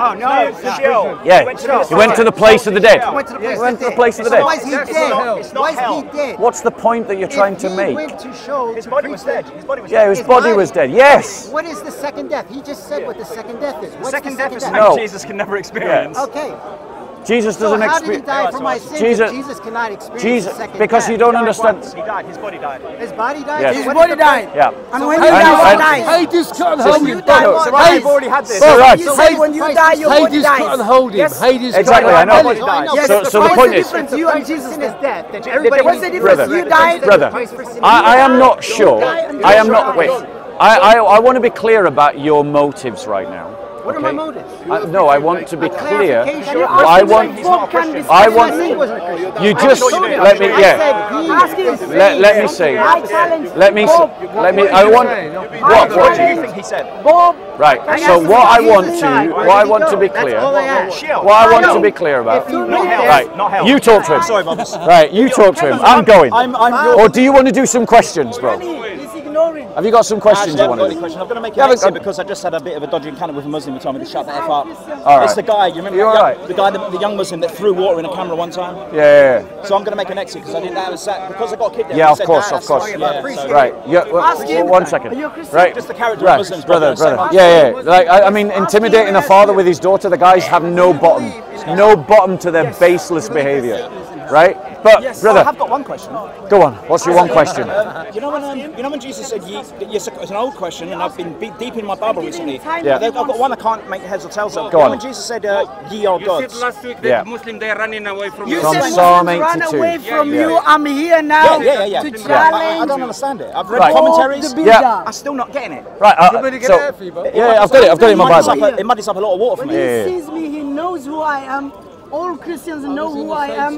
Oh, no. Yeah, he went to the place of the dead. He went to the place of the dead. Why is he dead? Why is he dead? What's the point that you're trying to make? He went to show his body was dead. His body was dead. His body was dead. Yes. What is the second death? He just said what the second death is. What's second the death is death? something Jesus can never experience. Okay. Jesus doesn't experience. How did he die for my sins? Jesus cannot experience the second because death. you don't understand. He died. His body died. His body died? Yes. His body died? Yeah. And when you die, what dies? Hades can't hold him. I've already had this. Siraj. You say when you die, your body dies. Hades can't hold him. Hades exactly, I know. Yes, So the point is, what's the difference you and Jesus' death? What's the difference? You died. Brother, I am not sure. I am not. Wait. I want to be clear about your motives right now. What are my motives? No, I want to be clear. I want. You just let me. Yeah. Let me say. Let me. I want. What do you think he said? Right. So what I want to be clear. What I want to be clear about. Right. You talk to him. Sorry about this. Right. You talk to him. I'm going. Or do you want to do some questions, bro? Have you got some questions you want to do? I'm going to make an exit because I just had a bit of a dodgy encounter with a Muslim who told me to shut the F up. All it's the guy, you remember the young Muslim that threw water in a camera one time? Yeah. So I'm going to make an exit because I didn't have a sack, because I got kicked there. Yeah, of course. Right. Yeah, 1 second. Right. Just the character of Muslims, brother. Yeah. Like, I mean, intimidating a father with his daughter, the guys have no bottom. No bottom to their baseless behaviour. Right? But, brother. I've got one question. Go on. What's your one question? You know when Jesus said, it's an old question, and I've been deep in my Bible recently. Yeah. I've got one I can't make heads or tails of. Go on. When Jesus said, ye are gods. Last week, the Muslim, they're running away from you. From said Psalm run 82. away from you. I'm here now to challenge. I don't understand it. I've read commentaries. Yeah. I'm still not getting it. Right. I've got it in my Bible. It muddies up a lot of water for me. When he sees me, he knows who I am. All Christians know who I am.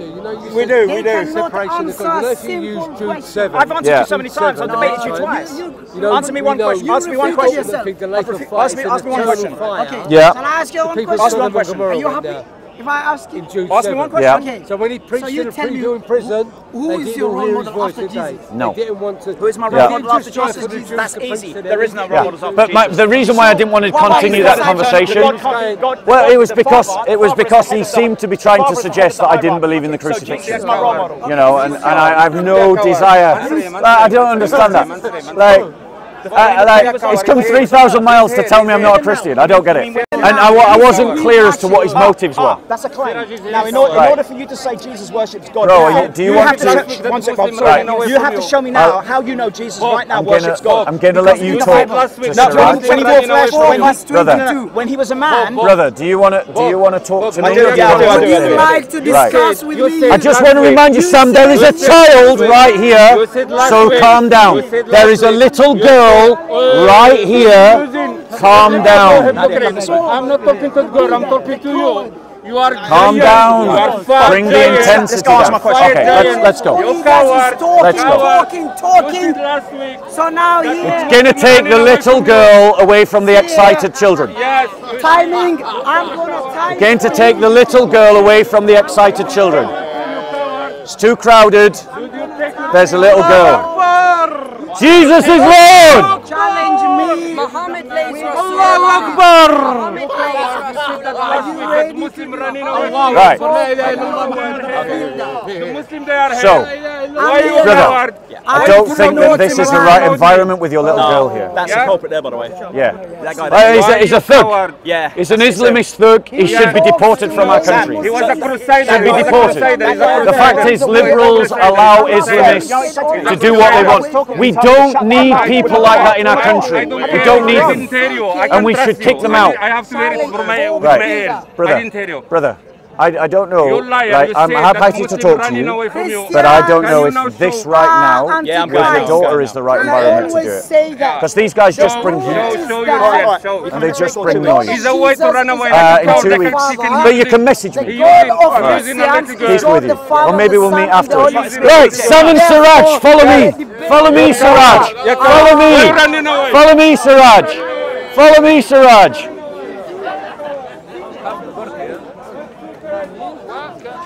We do. Separation of God. You use Jude 7. I've answered you so many times. I've debated you twice. Answer me one question. Ask me one question. Ask me one question. Okay. Yeah. Can I ask you one question? Ask me one question. Are you happy? If I ask you, ask me one question. Okay. So when he preached to the people in prison, who is your role model after Jesus? No. They didn't want to. Who is my role model after Jesus? That's easy. There is no role model after Jesus. But the reason why I didn't want to continue that conversation, well, it was because he seeed to be trying to suggest that I didn't believe in the crucifixion. You know, and I have no desire. I don't understand that. Like, it's come 3,000 miles to tell me I'm not a Christian. I don't get it. And I wasn't clear as to what his motives were. That's a claim. Now, in order for you to say Jesus worships God, bro, do you want to? One second, sorry. You have to show me now how you know Jesus right now worships God. I'm going to let you talk. When he wore flesh, when he was a man. Brother, do you want to talk to me? Would you like to discuss with me? I just want to remind you, Sam, there is a child right here, so calm down. There is a little girl right here. Calm down. I'm not talking to God, I'm talking to you. You are calm down. Bring the intensity down. Okay, let's go. Let's go. Talking. So now it's going to take the little girl away from the excited children. Yes. Timing. I'm going to take the little girl away from the excited children. It's too crowded. There's a little girl. Jesus is Lord! Challenge me! Muhammad lays Allah Akbar! The Muslim running away. Right. The Muslim they are so, brother, I don't think that this is the right environment with your little girl here. That's the culprit there, by the way. Yeah. That guy he's a thug. Yeah. He's an Islamist thug. He should be deported from our country. He was a crusader. Should be deported. The fact is, liberals allow Islamists to do what they want. We don't need people like that in our country. We don't need them. And we should kick them out. I have to hear it from my ears. Brother, I didn't tell you. Brother, I don't know. You're liar. Like, I'm happy to talk to you, but I don't know if this right now with your daughter is the right environment to do it. Because these guys just bring heat. And they just bring noise. He's a way to run away. In 2 weeks. But you can message me. Peace with you. Or maybe we'll meet afterwards. Right, Sam and Siraj, follow me. Follow me, Siraj. Follow me. Follow me, Siraj. Follow me, Siraj.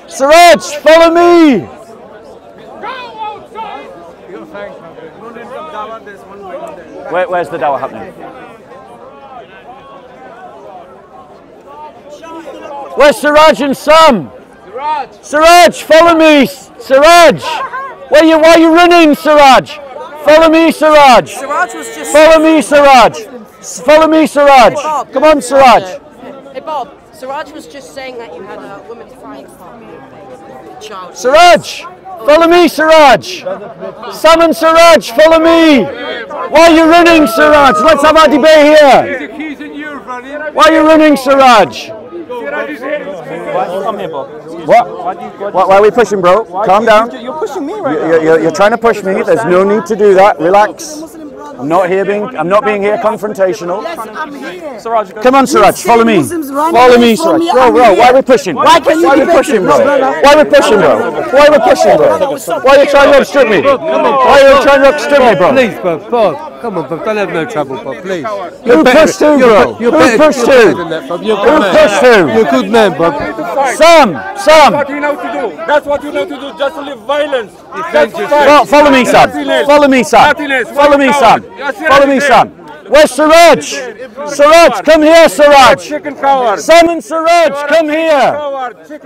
Siraj, follow me! Where's the Dawah happening? Where's Siraj and Sam? Siraj, follow me. Siraj, why are you running, Siraj? Follow me, Siraj. Siraj was just... Follow me, Siraj. Follow me, Siraj. Bob, Come on, Siraj. Hey, Bob. Siraj was just saying that you had a women's frying pan. Child. Siraj, follow me, Siraj. Sam and Siraj, follow me. Why are you running, Siraj? Let's have our debate here. Why are you running, Siraj? Come here, Bob. What? Why are we pushing, bro? Calm down. You're pushing me right now. You're trying to push me. There's no need to do that. Relax. I'm not being here confrontational. Yes, I'm here. Siraj, Come on, Siraj, follow me. Follow me, Siraj. Bro, why are we pushing? Why are we pushing, bro? Why are we pushing, bro? Why are we pushing, bro? Why are you trying to obstruct me? Why are you trying to obstruct me, bro? Please, Bob. Come on, Bob. Don't have no trouble, Bob. Please. Who pushed who, bro? Who pushed who? Who pushed who? You're a good man, Bob. Sam. What you know to do. That's what you know to do. Just to live violence. Follow me, Sam. Follow me, Sam. Follow me, Sam. Follow me, Sam. Where's Siraj? Siraj, come here, Siraj. Chicken coward. Sam and Siraj, come here.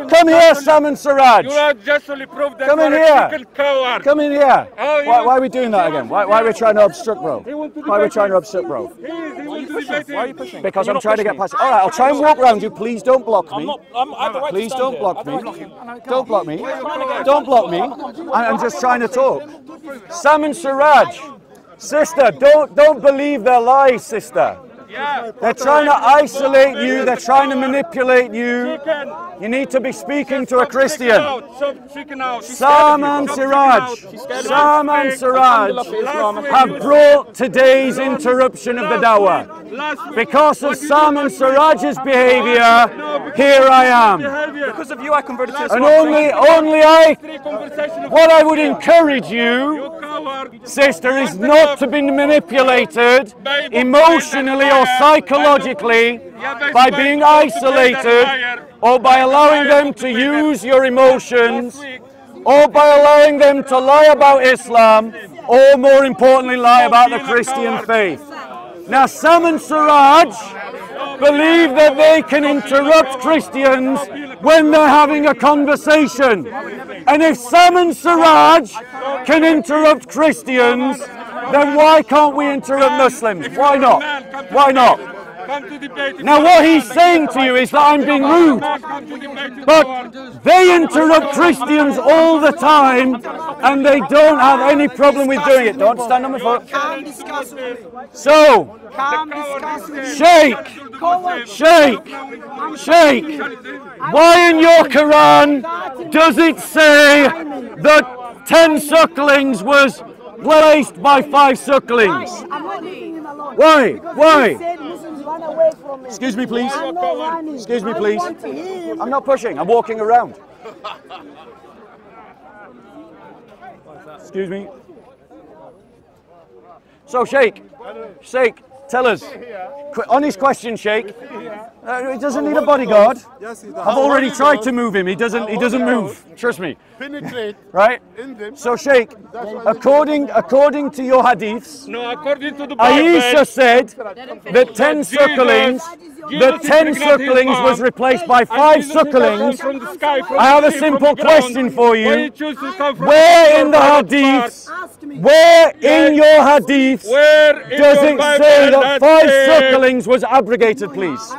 Come here, Sam and Siraj. You are just to prove that Come in you are here. a chicken coward. Come in here. Why are we doing that again? Why are we trying to obstruct, bro? Why are we trying to obstruct, bro? Why are you pushing? Because I'm trying to get past. All right, I'll try and walk around you. Please don't block me. Please don't block me. Don't block me. Don't block me. I'm just trying to talk. Sam and Siraj. Sister, don't believe their lies, sister. They're trying to isolate you. They're trying to manipulate you. You need to be speaking to a Christian. Sam and Siraj have brought today's interruption of the Dawah. Because of Sam and Siraj's behaviour, here I am. Because of you, I converted to Islam. And what I would encourage you, sister, is not to be manipulated emotionally or psychologically by being isolated or by allowing them to use your emotions or by allowing them to lie about Islam or, more importantly, lie about the Christian faith. Now, Sam and Siraj believe that they can interrupt Christians when they're having a conversation. And if Sam and Siraj can interrupt Christians, then why can't we interrupt Muslims? Why not? Why not? Now what he's saying to you is that I'm being rude, but they interrupt Christians all the time and they don't have any problem with doing it. Don't stand on my foot. So, Sheikh, why in your Quran does it say that 10 sucklings was placed by 5 sucklings? Why? Excuse me, please. Excuse me, please. I'm not pushing. I'm walking around. Excuse me. So, Sheikh, tell us. Honest question, Sheikh. He doesn't need a bodyguard. I've already tried to move him. He doesn't move. Trust me. Penetrate. Right? So, Sheikh, according to your hadiths, No, according to the Bible, Aisha said that 10 sucklings, was replaced by 5 sucklings. I have a simple question for you. Where in the hadiths, where in your hadiths does it say that 5 sucklings was abrogated, please?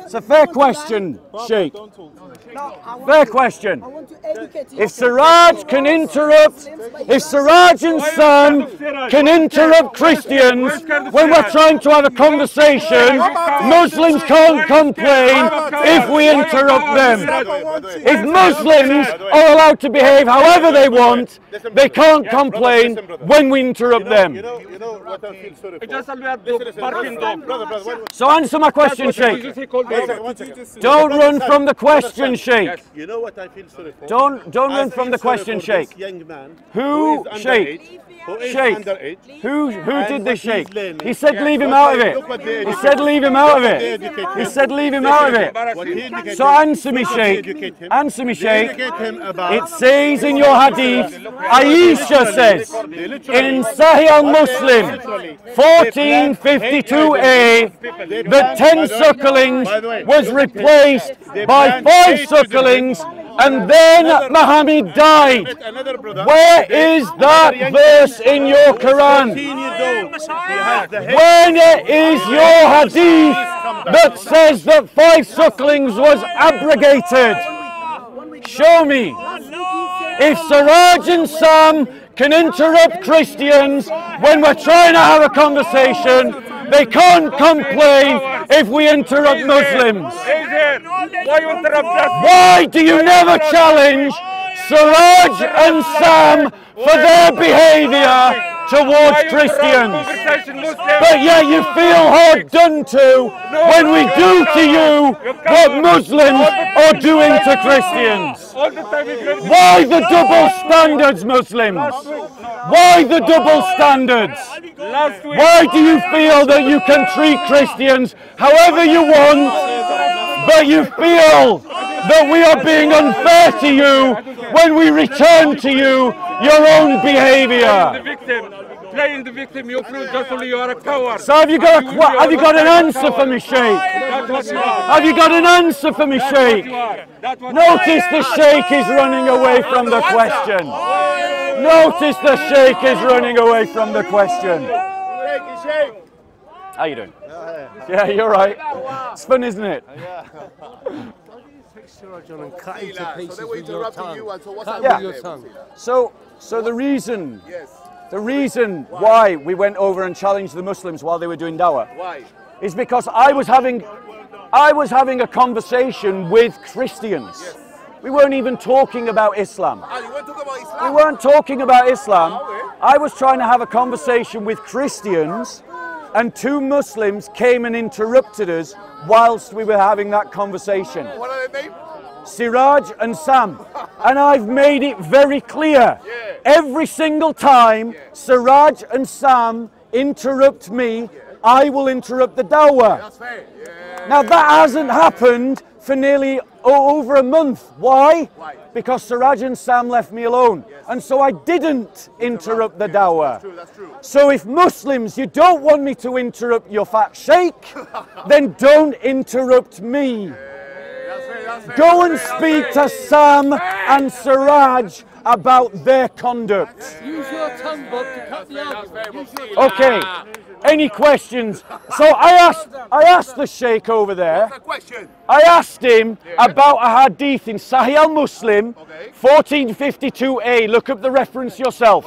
It's a fair question, Sheikh. Fair question. If Siraj and Sam can interrupt Christians when we're trying to have a conversation, Muslims can't complain if we interrupt them. If Muslims are allowed to behave however they want, they can't complain when we interrupt them. You know what I feel sorry for? So answer my question, Sheikh. Don't run from the question, Sheikh. You know what I feel sorry for? Don't run from the question, Sheikh. Young man Who, Sheikh? Who did this, Sheikh? He said leave him out of it. He said leave him out of it. He said leave him out of it. So answer me, Sheikh. Answer me, Sheikh. It says in your hadith, Aisha says in Sahih al-Muslim 1452a that 10 sucklings sucklings was replaced by 5 sucklings, and then Muhammad died. Where is that verse in your Quran? When is your hadith that says that 5 sucklings was abrogated? Show me. If Siraj and Sam can interrupt Christians when we're trying to have a conversation, they can't complain if we interrupt Muslims. Why do you never challenge Siraj and Sam for their behaviour towards Christians? But yet you feel hard done to when we do to you what Muslims are doing to Christians. Why the double standards, Muslims? Why the double standards? Why do you feel that you can treat Christians however you want, but you feel that we are being unfair to you when we return to you your own behaviour? Playing the victim, you prove just only you are a coward. So have you got an answer for me, Sheikh? Have you got an answer for me, Sheikh? Notice the Sheikh is running away from the question. Notice the Sheikh is running away from the question. How you doing? Yeah, you're right. It's fun, isn't it? So the reason why we went over and challenged the Muslims while they were doing Dawah is because I was having a conversation with Christians. Yes. We weren't even talking about Islam. We weren't talking about Islam. I was trying to have a conversation with Christians, and 2 Muslims came and interrupted us whilst we were having that conversation. What are their names? Siraj and Sam. And I've made it very clear. Every single time Siraj and Sam interrupt me, I will interrupt the Dawah. Now that hasn't happened for nearly over a month. Why? Because Siraj and Sam left me alone. And so I didn't interrupt the Dawah. So if Muslims, you don't want me to interrupt your fat sheikh, then don't interrupt me. Go and speak to Sam and Siraj about their conduct. Use your tongue, Bob, to cut the argument. Okay. Any questions? So I asked the sheikh over there. I asked him about a hadith in Sahih al-Muslim, 1452a. Look up the reference yourself.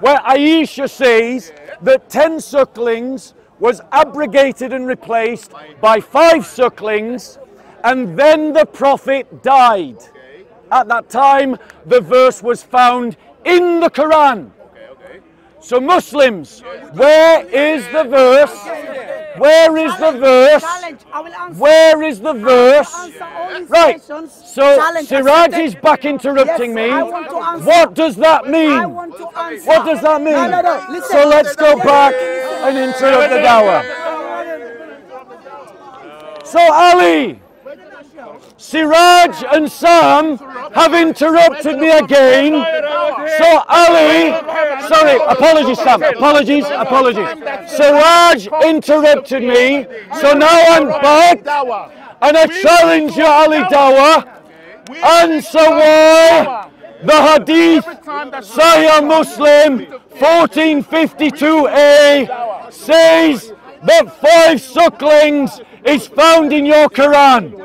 Where Aisha says that 10 sucklings was abrogated and replaced by 5 sucklings, and then the Prophet died. At that time, the verse was found in the Quran. So Muslims, where is the verse? Where is the verse? Where is the verse? Right, so Siraj is back interrupting me. What does that mean? What does that mean? So let's go back and interrupt the Dawah. So Ali, Siraj and Sam have interrupted me again. So Ali, sorry, apologies Sam, apologies. Siraj interrupted me, so now I'm back and I challenge you, Ali Dawah. Answer why the hadith, Sahih Muslim 1452a, says that 5 sucklings is found in your Quran.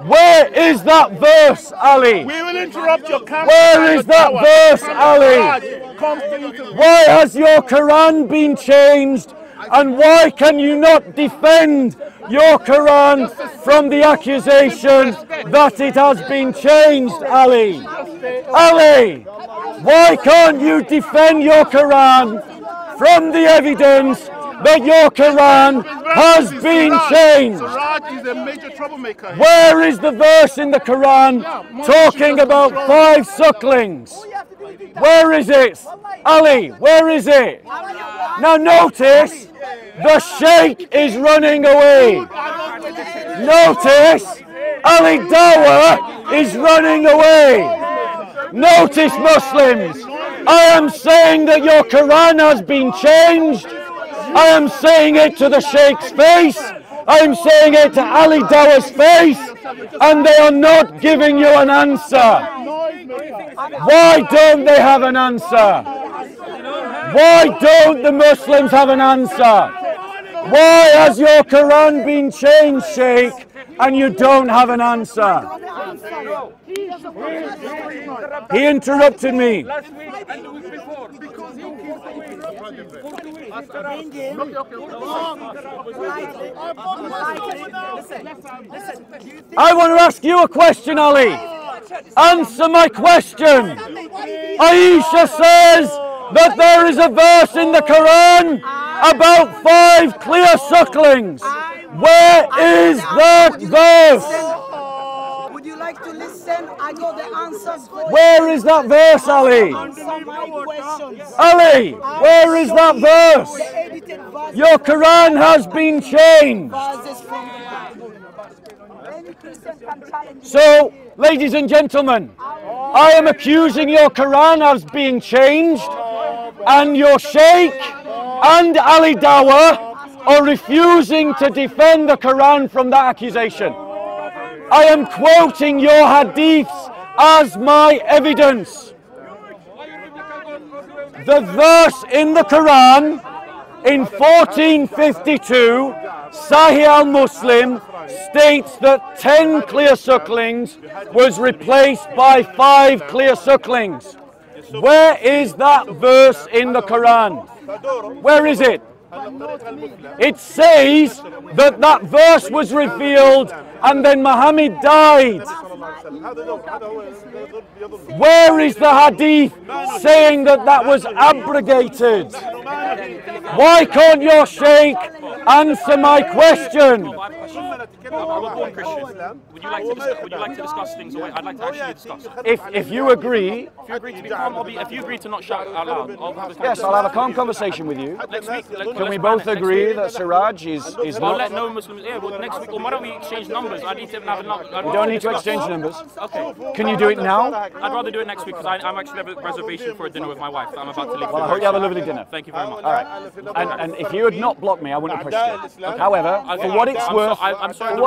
Where is that verse, Ali? We will interrupt your camera. Where is that verse, Ali? Why has your Quran been changed? And why can you not defend your Quran from the accusation that it has been changed, Ali? Ali, why can't you defend your Quran from the evidence that your Quran has been changed? Siraj is a major troublemaker. Where is the verse in the Quran talking about 5 sucklings? Where is it? Ali, where is it? Now notice, the sheikh is running away. Notice, Ali Dawah is running away. Notice, Muslims, I am saying that your Quran has been changed. I am saying it to the sheikh's face, I'm saying it to Ali Dawah's face, and they are not giving you an answer. Why don't they have an answer? Why don't the Muslims have an answer? Why has your Quran been changed, Sheikh, and you don't have an answer? He interrupted me. Last week and the week before. I want to ask you a question, Ali. Answer my question. Aisha says that there is a verse in the Quran about 5 clear sucklings. Where is that verse? Would you like to listen? I got the answers for you. Where is that verse, Ali? Answer my questions. Ali, where is that verse? The edited verses. Your Quran has been changed. Verses from the Bible. Any Christian can challenge you. So, ladies and gentlemen, I am accusing your Quran as being changed, and your Sheikh and Ali Dawah are refusing to defend the Quran from that accusation. I am quoting your hadiths as my evidence. The verse in the Quran in 1452, Sahih al-Muslim, states that 10 clear sucklings was replaced by 5 clear sucklings. Where is that verse in the Quran? Where is it? It says that that verse was revealed and then Muhammad died. Where is the hadith saying that that was abrogated? Why can't your Sheikh answer my question? Would you like to discuss things? I'd like to actually discuss. If you agree, If you agree to be calm, if you agree to not shout out loud, I'll have a yes, I'll have a calm conversation with you. Next week, Can we both agree that Siraj is I'll not? let no Muslims. Yeah, well, next week. Well, why don't we exchange numbers? I need to have a number. We don't need to exchange numbers. Okay. Can you do it now? I'd rather do it next week because I'm actually have a reservation for a dinner with my wife. I'm about to leave. Well, I hope you have a lovely dinner. Thank you very much. All right. And if you had not blocked me, I wouldn't have pushed you. However, for what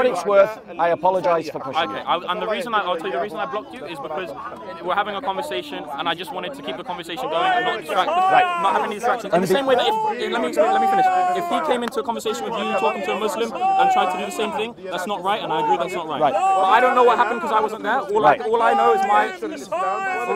it's worth, I apologise for pushing you. Okay, and the reason I'll tell you the reason I blocked you is because we're having a conversation, and I just wanted to keep the conversation going and not distract, not having any distractions. In the same way that let me finish. If he came into a conversation with you talking to a Muslim and tried to do the same thing, that's not right, and I agree that's not right. But I don't know what happened because I wasn't there. All I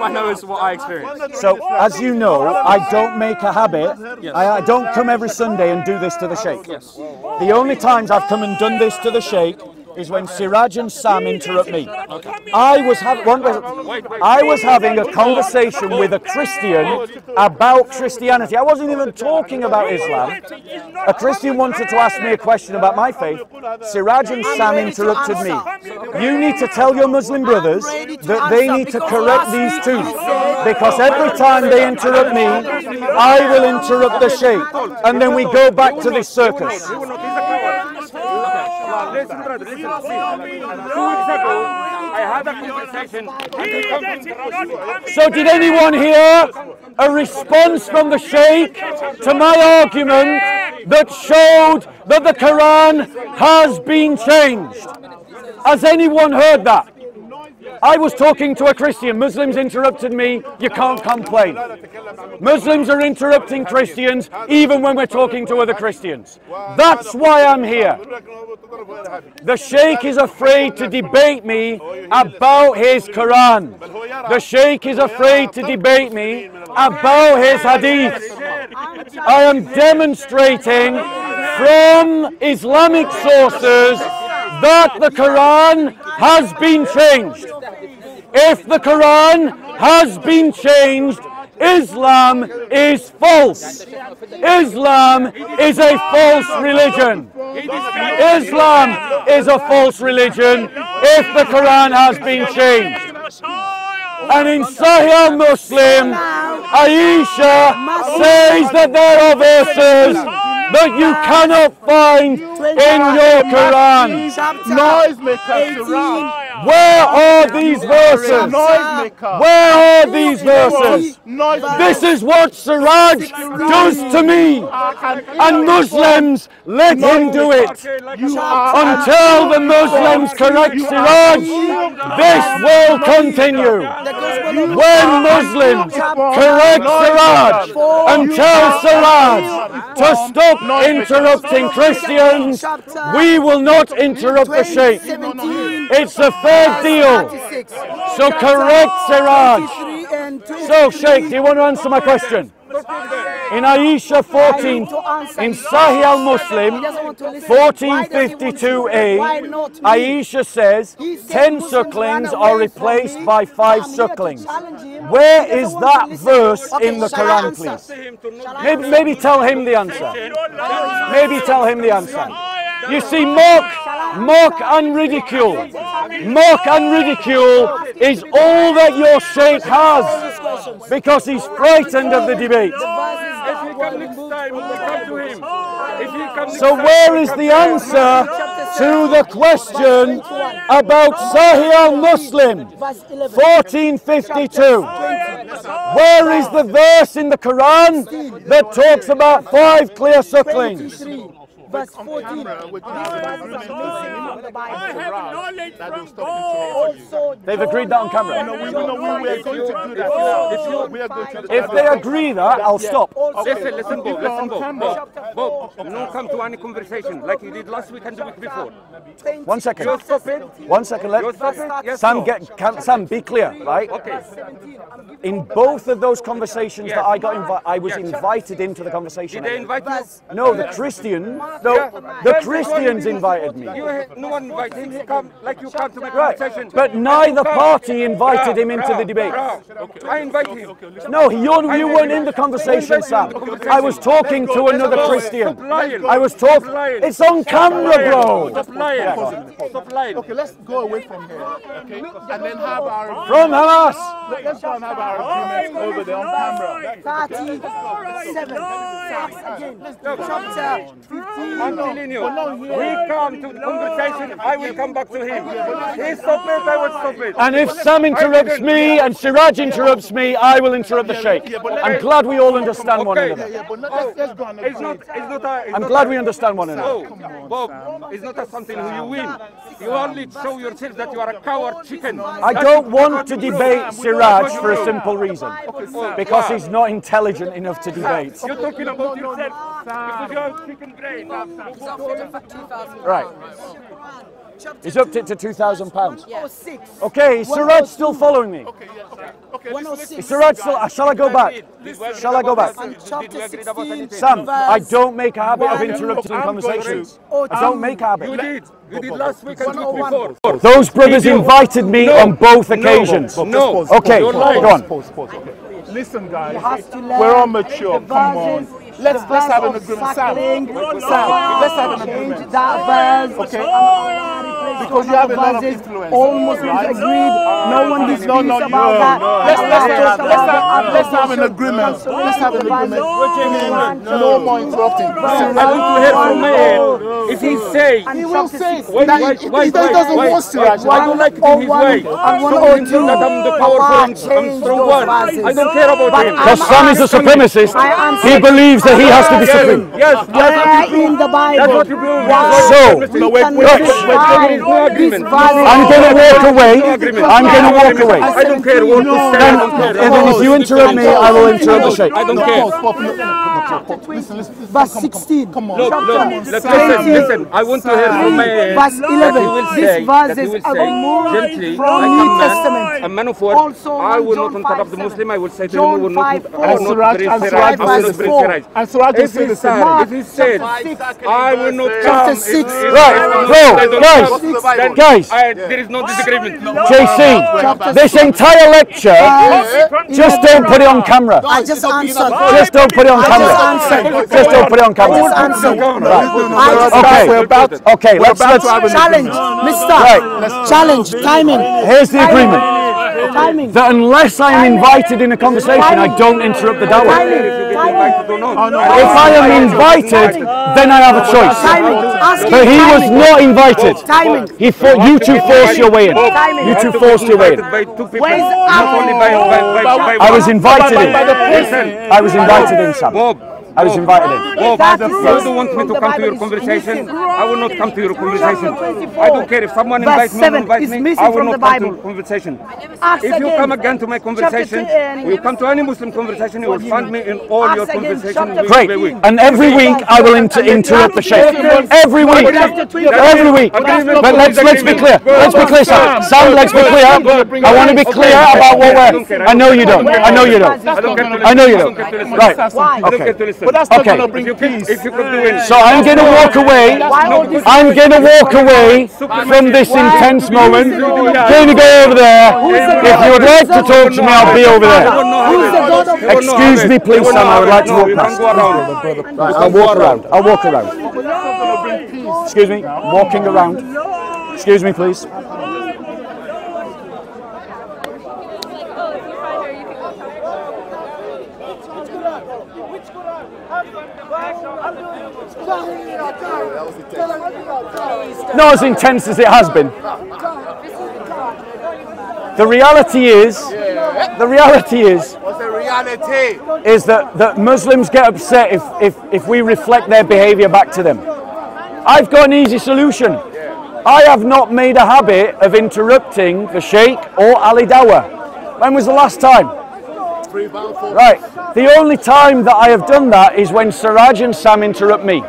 know is what I experienced. So, as you know, I don't make a habit. I don't come every Sunday and do this to the Sheikh. Yes. The only times I've come and done this to the Sheikh is when Siraj and Sam interrupt me. I was having a conversation with a Christian about Christianity. I wasn't even talking about Islam. A Christian wanted to ask me a question about my faith. Siraj and Sam interrupted me. You need to tell your Muslim brothers that they need to correct these two, because every time they interrupt me, I will interrupt the Sheikh, and then we go back to this circus. Listen, brother, listen. 2 weeks ago, I had a conversation. So did anyone hear a response from the Sheikh to my argument that showed that the Quran has been changed? Has anyone heard that? I was talking to a Christian. Muslims interrupted me. You can't complain. Muslims are interrupting Christians even when we're talking to other Christians. That's why I'm here. The Sheikh is afraid to debate me about his Quran. The Sheikh is afraid to debate me about his hadiths. I am demonstrating from Islamic sources that the Quran has been changed. If the Quran has been changed, Islam is false. Islam is a false religion. Islam is a false religion if the Quran has been changed. And in Sahih al-Muslim, Aisha says that there are verses that you cannot find in your Quran. Noise maker, Siraj. Where are these verses? Where are these verses? This is what Siraj does to me. And Muslims, let him do it. Until the Muslims correct Siraj, this will continue. When Muslims correct Siraj and tell Siraj to stop interrupting Christians, we will not interrupt the Sheikh. It's a fair deal. So correct Siraj. So Sheikh, do you want to answer my question? In Aisha 14, in Sahih al-Muslim 1452a, Aisha says 10 sucklings are replaced by 5 sucklings. Where is that verse in the Quran, please? Maybe tell him the answer. Maybe tell him the answer. You see, mock and ridicule. Mock and ridicule is all that your Sheikh has, because he's frightened of the debate. So where is the answer to the question about Sahih al-Muslim 1452? Where is the verse in the Quran that talks about 5 clear sucklings? Verse 14. They've agreed that on camera. If they agree that, I'll stop. Listen, Bob. Bob, no come to any conversation like you did last week and the week before. 1 second. You stop it. 1 second. You stop it. Yes, Sam, no. Sam, be clear, right? Okay. In both of those conversations that I got I was invited into the conversation. Did they invite you? No, the Christians invited me. No one invited him. He come like you come to my Right, conversation. but neither party invited him into the debate. I invite him. No, you weren't in the conversation, Sam. I was talking to another Christian. I was talking. It's on camera, bro. Stop lying. Stop lying. Okay, let's go away from here, okay? And then have our... From Hamas. Let's go and have our agreement over there on camera. 37. Again. Chapter 15. I'm telling you, we come to the conversation, I will come back to him. He stop it, I will stop it. And if Sam interrupts me and Siraj interrupts me, I will interrupt the Sheikh. I'm glad we all understand one another. I'm glad we understand one another. Bob, it's not something who you win. You only show yourself that you are a coward chicken. I don't want to debate Siraj for a simple reason. Because he's not intelligent enough to debate. You're talking about yourself because you have chicken brain. Right. He's upped it to £2,000. Yes. Okay, is Siraj still following me? Okay, Is Siraj still... Shall I go back? Shall I go back? Chapter 16. Sam, I don't make a habit of interrupting conversations. I don't make a habit. You did last week and the week before. Those brothers invited me on both occasions. No. Okay, go on. Listen, guys, we're all mature. Come on. Let's have an agreement. Sam, let's have an agreement. That verse. Okay. Because you have a lot of influence. All Muslims agreed. No one disputes about that. Let's have an agreement. Let's have an agreement. No more interrupting. I want to hear from my head. If he say, he will say that he doesn't want Siraj. I don't like it in his way. Show him that I'm the powerful and strong one. I don't care about him. Because Sam is a supremacist. He believes that he has to be supreme. Yes, in the Bible. that's what you do. I'm going to walk away. I'm going to walk away. I don't care what you say. And then if you interrupt me, I will interrupt the Sheikh. I don't care. Verse 16. Come on. Listen. I want to hear from my head. Verse 11. This verse is gently, from New Testament. a man of word. I will not interrupt the Muslim. I will say to him, I will not And Siraj will say the same. If he said, I will not come. Right, guys, there is no disagreement. JC, this entire lecture, just don't put it on camera. I just answered. Just don't put it on camera. Just don't put it on camera. Okay, let's challenge, Mister. Challenge, timing. Here's the agreement. Timing. That unless I'm invited in a conversation, I don't interrupt the Dawah. invited or not. If I am invited, then I have a choice. Timing. Ask But him. he was Timing. not invited. Timing. You two forced your way in. Timing. You two forced your way in. By two people, Where's not only by I was invited in. Listen, I was invited in, Sam. Bob. I was invited in. Bob, That you is don't want me to from the come to your Bible. conversation. It's missing. I will not come to your conversation. Chapter 24. I don't care if someone Verse invites me or 7 invites is me. missing I will from not the come to Bible. your conversation. Ask If you again. come again to my conversation, Chapter 10. you come to any Muslim conversation, you will find me in all your Ask again. conversations. Chapter Great. 15. And every week I will interrupt the Sheikh. Every week. Every week. But let's be clear. Let's be clear, Sam. Sam, let's be clear. I want to be clear about what we're. I know you don't. I know you don't. I don't care to listen. I know you I don't. care to listen. Right. Why? I don't care to listen. But that's not Okay. going to bring peace. If you could do it. So I'm going to walk away. I'm going to walk away from this intense moment. Going to go over there. If you would like to talk to me, I'll be over there. Who's the God of Excuse me, please, Sam. I would like to walk You can past. go around. Right, I'll walk around. I'll walk around. Excuse me. Walking around. Excuse me, please. Not as intense as it has been. The reality is that Muslims get upset if we reflect their behavior back to them. I've got an easy solution. I have not made a habit of interrupting the Sheikh or Ali Dawah. When was the last time? Right. The only time that I have done that is when Siraj and Sam interrupt me.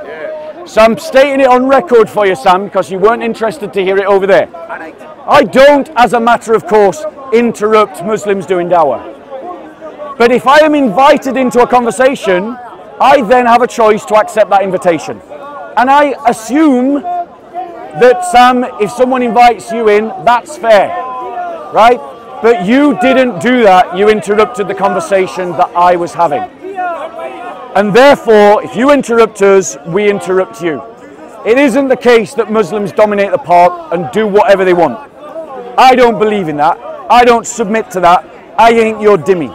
So I'm stating it on record for you, Sam, because you weren't interested to hear it over there. I don't, as a matter of course, interrupt Muslims doing dawah. But if I am invited into a conversation, I then have a choice to accept that invitation. And I assume that, Sam, if someone invites you in, that's fair, right? But you didn't do that. You interrupted the conversation that I was having. And therefore, if you interrupt us, we interrupt you. It isn't the case that Muslims dominate the park and do whatever they want. I don't believe in that. I don't submit to that. I ain't your dhimmi.